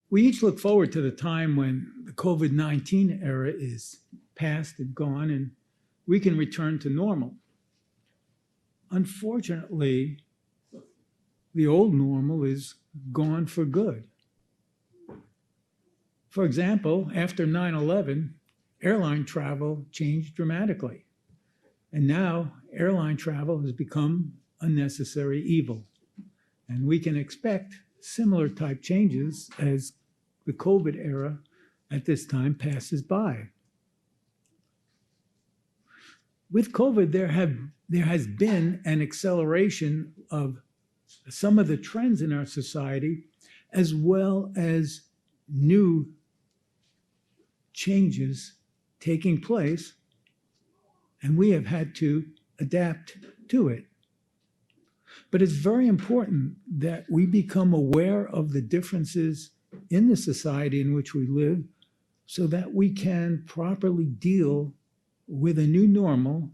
We each look forward to the time when the COVID-19 era is past and gone and we can return to normal. Unfortunately, the old normal is gone for good. For example, after 9/11, airline travel changed dramatically. And now airline travel has become a necessary evil. And we can expect similar type changes as the COVID era at this time passes by. With COVID, there has been an acceleration of some of the trends in our society, as well as new changes taking place, and we have had to adapt to it. But it's very important that we become aware of the differences in the society in which we live so that we can properly deal with a new normal,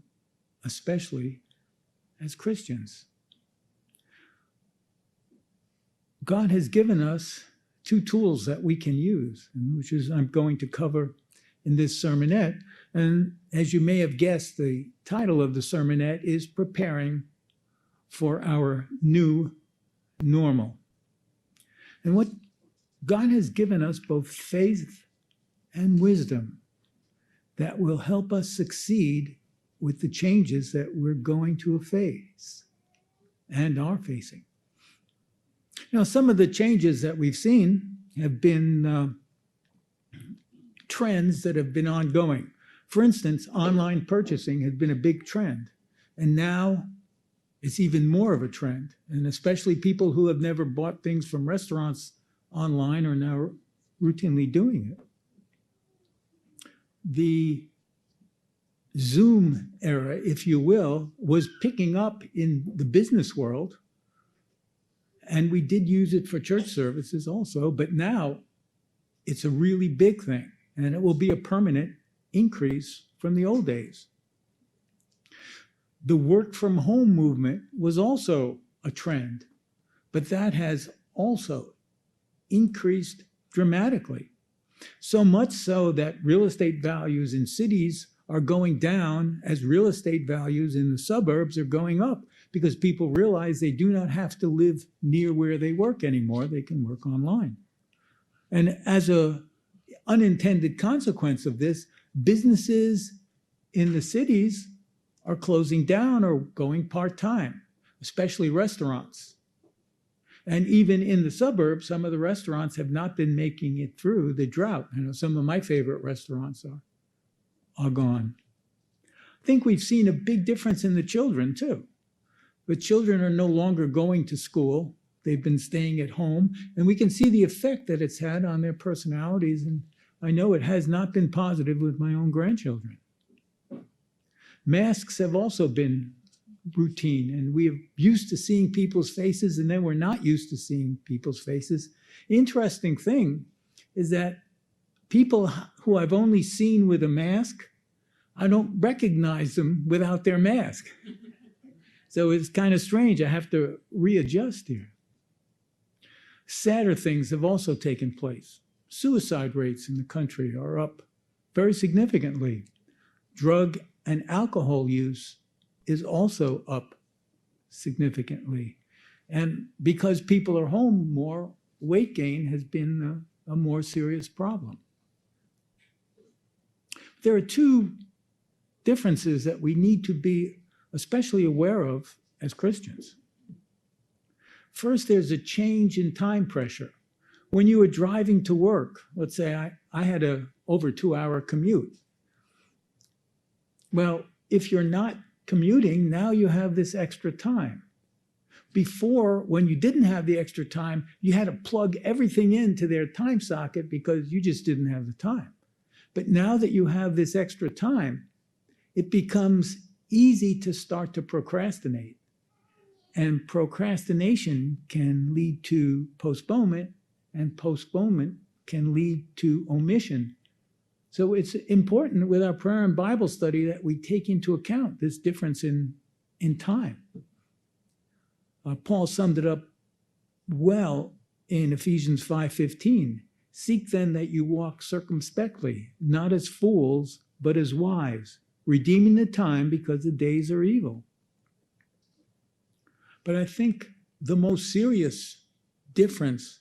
especially as Christians. God has given us two tools that we can use, which is I'm going to cover in this sermonette. And as you may have guessed, the title of the sermonette is Preparing for Our New Normal. And what God has given us both faith and wisdom that will help us succeed with the changes that we're going to face and are facing. Now, some of the changes that we've seen have been trends that have been ongoing. For instance, online purchasing has been a big trend, and now it's even more of a trend, and especially people who have never bought things from restaurants online are now routinely doing it. The Zoom era, if you will, was picking up in the business world, and we did use it for church services also, but now it's a really big thing, and it will be a permanent increase from the old days. The work from home movement was also a trend, but that has also increased dramatically. So much so that real estate values in cities are going down as real estate values in the suburbs are going up because people realize they do not have to live near where they work anymore. They can work online. And as an unintended consequence of this, businesses in the cities are closing down or going part-time, especially restaurants. And even in the suburbs, some of the restaurants have not been making it through the drought. You know, some of my favorite restaurants are gone. I think we've seen a big difference in the children too. The children are no longer going to school. They've been staying at home, and we can see the effect that it's had on their personalities. And I know it has not been positive with my own grandchildren. Masks have also been routine, and we're used to seeing people's faces, and then we're not used to seeing people's faces. Interesting thing is that people who I've only seen with a mask, I don't recognize them without their mask. So it's kind of strange. I have to readjust here. Sadder things have also taken place. Suicide rates in the country are up very significantly. Drug and alcohol use is also up significantly. And because people are home more, weight gain has been a more serious problem. There are two differences that we need to be especially aware of as Christians. First, there's a change in time pressure. When you were driving to work, let's say I had a over 2-hour commute. Well, if you're not commuting, now you have this extra time. Before, when you didn't have the extra time, you had to plug everything into their time socket because you just didn't have the time. But now that you have this extra time, it becomes easy to start to procrastinate. And procrastination can lead to postponement, and postponement can lead to omission. So it's important with our prayer and Bible study that we take into account this difference in time. Paul summed it up well in Ephesians 5:15. Seek then that you walk circumspectly, not as fools, but as wise, redeeming the time because the days are evil. But I think the most serious difference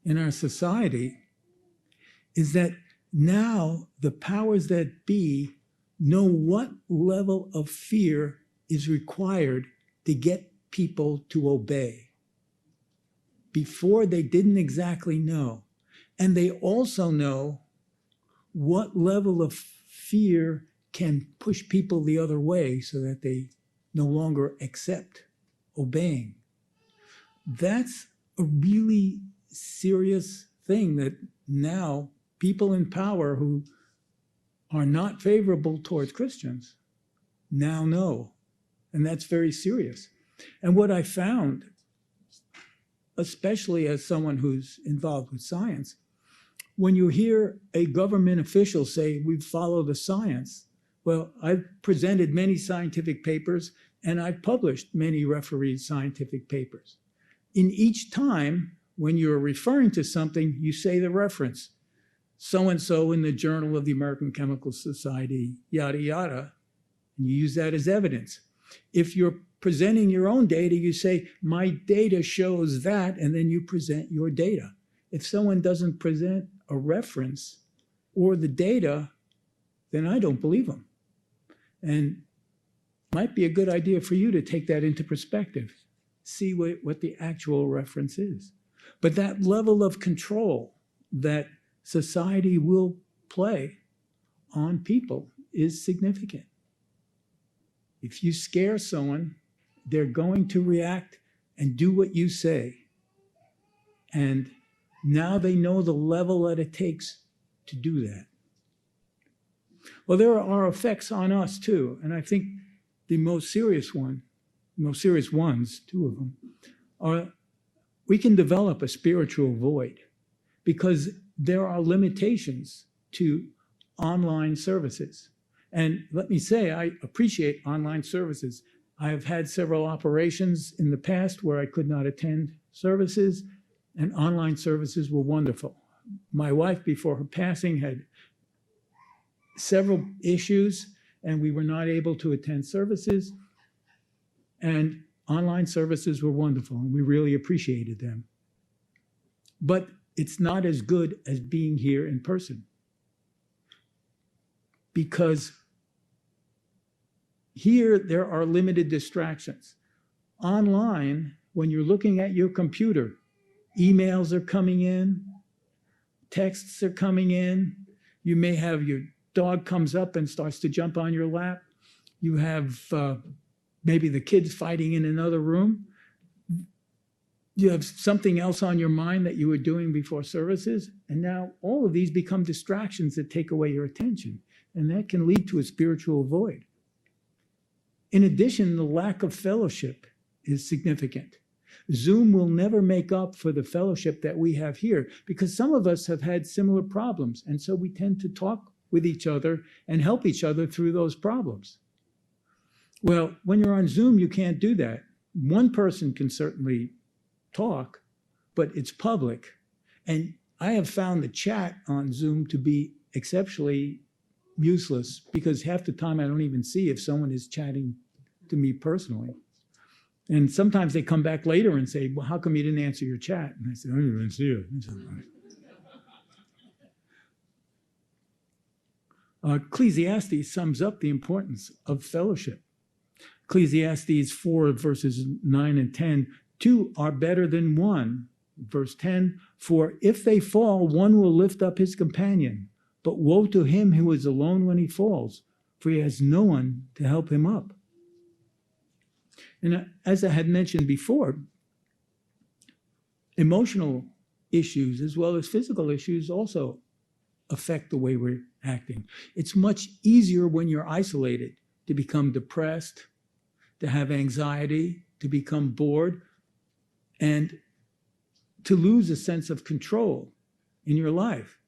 in our society is that now the powers that be know what level of fear is required to get people to obey. Before, they didn't exactly know. And they also know what level of fear can push people the other way so that they no longer accept obeying. That's a really serious thing that now people in power who are not favorable towards Christians now know. And that's very serious. And what I found, especially as someone who's involved with science, when you hear a government official say, we follow the science, well, I've presented many scientific papers and I've published many refereed scientific papers. In each time, when you're referring to something, you say the reference, so-and-so in the Journal of the American Chemical Society, yada, yada, and you use that as evidence. If you're presenting your own data, you say, my data shows that, and then you present your data. If someone doesn't present a reference or the data, then I don't believe them. And it might be a good idea for you to take that into perspective, see what the actual reference is. But that level of control that society will play on people is significant. If you scare someone, they're going to react and do what you say. And now they know the level that it takes to do that. Well, there are effects on us too. And I think the most serious ones, two of them, are we can develop a spiritual void because there are limitations to online services. And let me say, I appreciate online services. I have had several operations in the past where I could not attend services, and online services were wonderful. My wife, before her passing, had several issues, and we were not able to attend services. And online services were wonderful, and we really appreciated them. But it's not as good as being here in person. Because here there are limited distractions. Online, when you're looking at your computer, emails are coming in, texts are coming in, you may have your dog comes up and starts to jump on your lap, you have maybe the kids fighting in another room, you have something else on your mind that you were doing before services, and now all of these become distractions that take away your attention, and that can lead to a spiritual void. In addition, the lack of fellowship is significant. Zoom will never make up for the fellowship that we have here because some of us have had similar problems, and so we tend to talk with each other and help each other through those problems. Well, when you're on Zoom, you can't do that. One person can certainly talk, but it's public. And I have found the chat on Zoom to be exceptionally useless because half the time I don't even see if someone is chatting to me personally. And sometimes they come back later and say, well, how come you didn't answer your chat? And I said, I didn't even see it. It's all right. Ecclesiastes sums up the importance of fellowship. Ecclesiastes 4, verses 9 and 10, two are better than one. Verse 10, for if they fall, one will lift up his companion. But woe to him who is alone when he falls, for he has no one to help him up. And as I had mentioned before, emotional issues as well as physical issues also affect the way we're acting. It's much easier when you're isolated to become depressed, to have anxiety, to become bored, and to lose a sense of control in your life.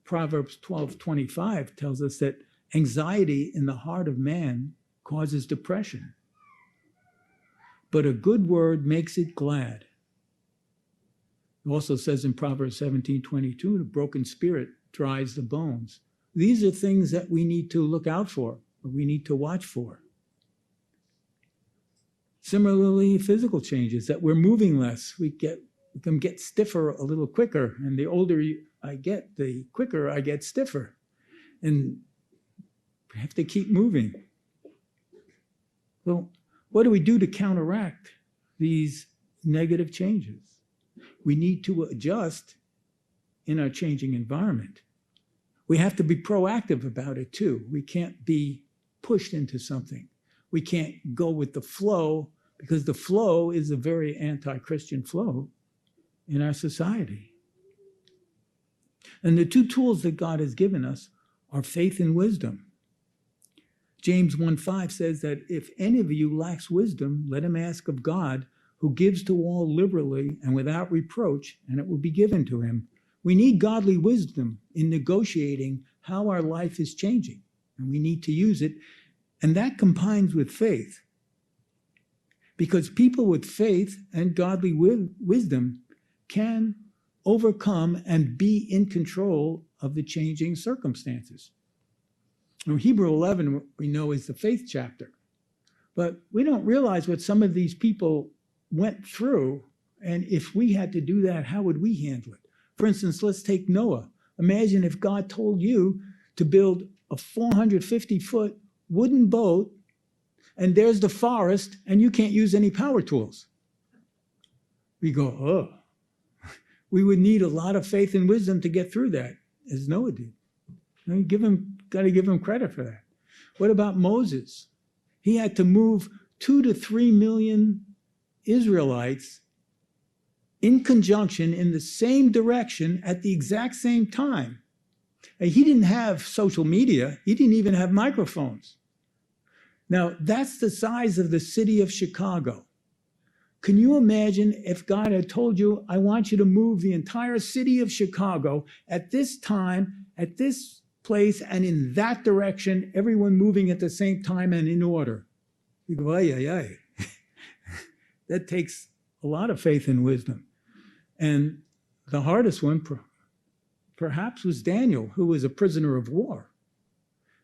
Proverbs 12:25 tells us that anxiety in the heart of man causes depression, but a good word makes it glad. It also says in Proverbs 17:22, the broken spirit dries the bones. These are things that we need to look out for, or we need to watch for. Similarly, physical changes, that we're moving less. We can get stiffer a little quicker, and the older I get, the quicker I get stiffer. And we have to keep moving. So what do we do to counteract these negative changes? We need to adjust in our changing environment. We have to be proactive about it too. We can't be pushed into something. We can't go with the flow, because the flow is a very anti-Christian flow in our society. And the two tools that God has given us are faith and wisdom. James 1:5 says that if any of you lacks wisdom, let him ask of God, who gives to all liberally and without reproach, and it will be given to him. We need godly wisdom in negotiating how our life is changing, and we need to use it. And that combines with faith, because people with faith and godly wisdom can overcome and be in control of the changing circumstances. Now, Hebrew 11, we know, is the faith chapter, but we don't realize what some of these people went through, and if we had to do that, how would we handle it? For instance, let's take Noah. Imagine if God told you to build a 450-foot wooden boat, and there's the forest, and you can't use any power tools. We go, oh. We would need a lot of faith and wisdom to get through that, as Noah did. Got to give him credit for that. What about Moses? He had to move 2 to 3 million Israelites in conjunction in the same direction at the exact same time. And he didn't have social media. He didn't even have microphones. Now, that's the size of the city of Chicago. Can you imagine if God had told you, I want you to move the entire city of Chicago at this time, at this place, and in that direction, everyone moving at the same time and in order? You go, ay, ay, ay. That takes a lot of faith and wisdom. And the hardest one perhaps was Daniel, who was a prisoner of war.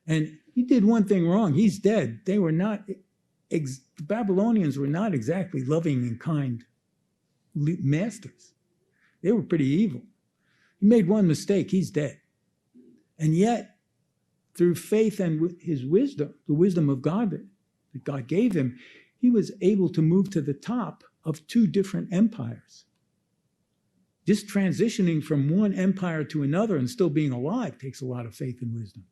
And he did one thing wrong. He's dead. They were not, the Babylonians were not exactly loving and kind masters. They were pretty evil. He made one mistake. He's dead. And yet, through faith and his wisdom, the wisdom of God that God gave him, he was able to move to the top of 2 different empires. Just transitioning from one empire to another and still being alive takes a lot of faith and wisdom.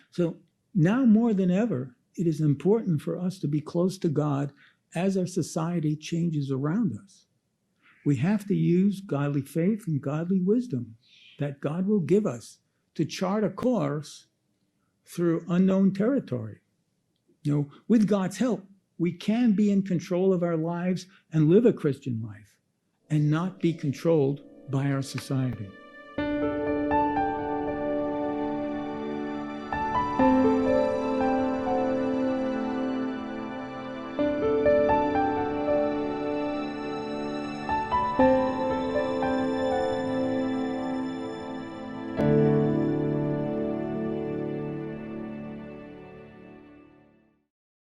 So now more than ever, it is important for us to be close to God as our society changes around us. We have to use godly faith and godly wisdom that God will give us to chart a course through unknown territory. With God's help, we can be in control of our lives and live a Christian life and not be controlled by our society.